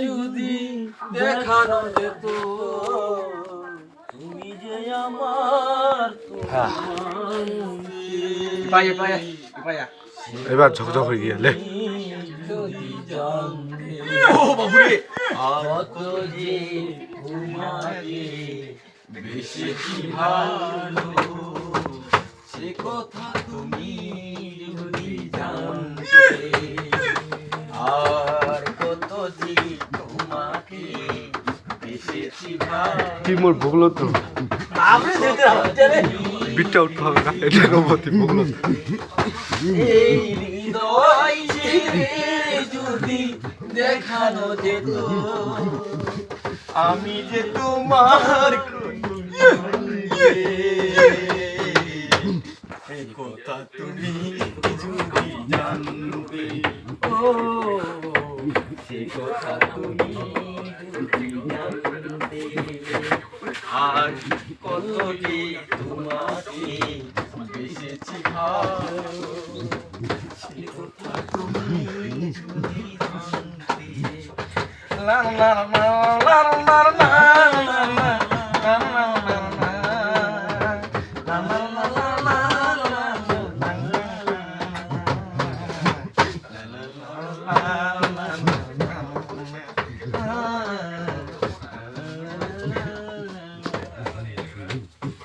যদি দেখানো যেত তুমি যে আমার এবার ঝকঝক হয়ে গিয়ে লে যদি জানতে ও বাবুরে কত যে তোমাকে বেশি ভালো সে কথা তুমি যদি জানতে আর কত যে তোমাকে বেশি ভালো কি মোর ভুগলো তো আপনি যেতে হচ্ছে রে বিটটা উঠতে হবে না এটা নবতী ভুগলো এই হৃদয় ছেড়ে যদি দেখানো যেত আমি যে তোমার এই কথা তুমি যদি জানতে ও সে কথা তুমি যদি জানতে আর কত যে তোমাকে বেশি ভালো সে কথা তুমি যদি জানতে লা লা লা লা